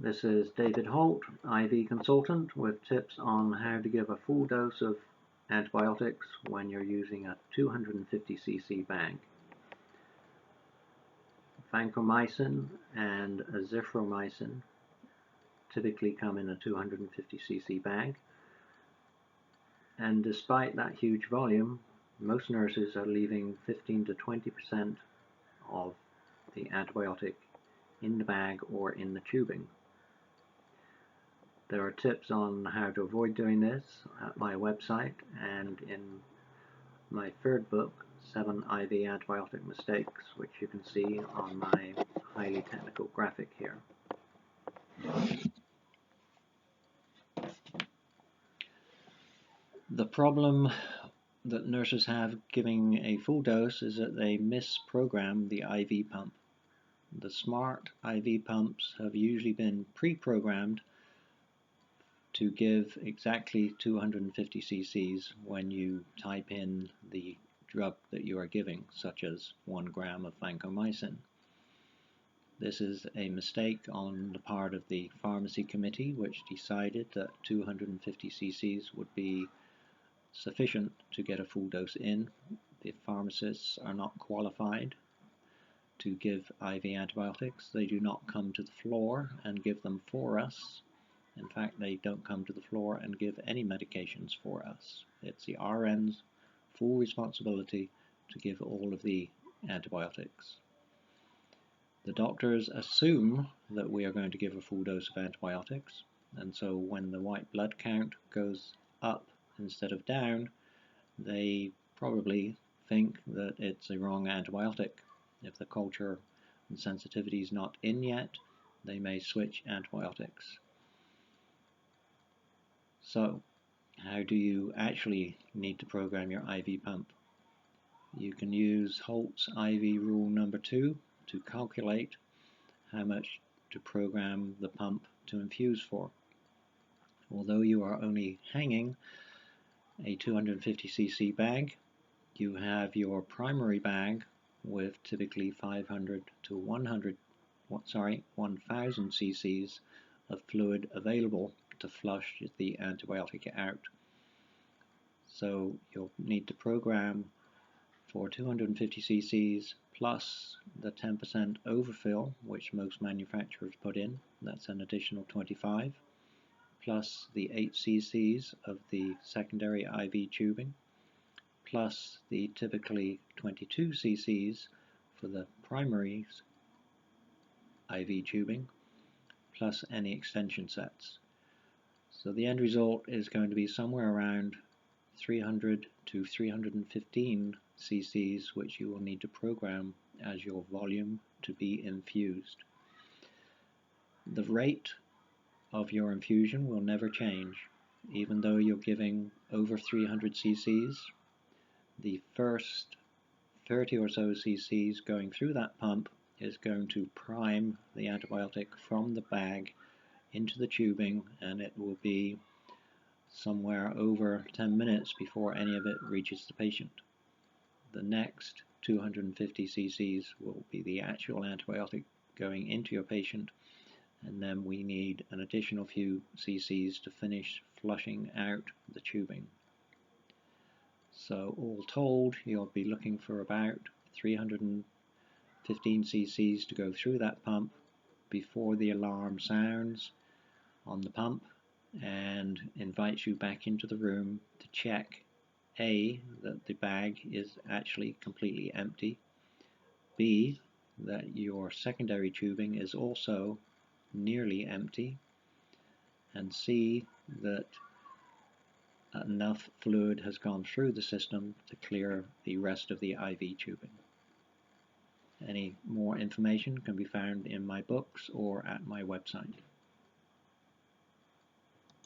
This is David Holt, IV consultant, with tips on how to give a full dose of antibiotics when you're using a 250cc bag. Vancomycin and azithromycin typically come in a 250cc bag, and despite that huge volume, most nurses are leaving 15 to 20% of the antibiotic in the bag or in the tubing. There are tips on how to avoid doing this at my website and in my third book, 7 IV Antibiotic Mistakes, which you can see on my highly technical graphic here. The problem that nurses have giving a full dose is that they misprogram the IV pump. The smart IV pumps have usually been pre-programmed to give exactly 250 cc's when you type in the drug that you are giving, such as 1 gram of vancomycin. This is a mistake on the part of the pharmacy committee, which decided that 250 cc's would be sufficient to get a full dose in. The pharmacists are not qualified to give IV antibiotics. They do not come to the floor and give them for us. In fact, they don't come to the floor and give any medications for us. It's the RN's full responsibility to give all of the antibiotics. The doctors assume that we are going to give a full dose of antibiotics, and so when the white blood count goes up instead of down, they probably think that it's a wrong antibiotic. If the culture and sensitivity is not in yet, they may switch antibiotics. So, how do you actually need to program your IV pump? You can use Holt's IV rule number 2 to calculate how much to program the pump to infuse for. Although you are only hanging a 250cc bag, you have your primary bag with typically 500 to 1000 cc's of fluid available to flush the antibiotic out. So you'll need to program for 250 cc's plus the 10% overfill, which most manufacturers put in. That's an additional 25, plus the 8 cc's of the secondary IV tubing, plus the typically 22 cc's for the primary IV tubing, plus any extension sets. So the end result is going to be somewhere around 300 to 315 cc's, which you will need to program as your volume to be infused. The rate of your infusion will never change. Even though you're giving over 300 cc's, the first 30 or so cc's going through that pump is going to prime the antibiotic from the bag into the tubing, and it will be somewhere over 10 minutes before any of it reaches the patient. The next 250 cc's will be the actual antibiotic going into your patient, and then we need an additional few cc's to finish flushing out the tubing. So all told, you'll be looking for about 315 cc's to go through that pump before the alarm sounds on the pump and invites you back into the room to check A, that the bag is actually completely empty, B, that your secondary tubing is also nearly empty, and C, that enough fluid has gone through the system to clear the rest of the IV tubing. Any more information can be found in my books or at my website.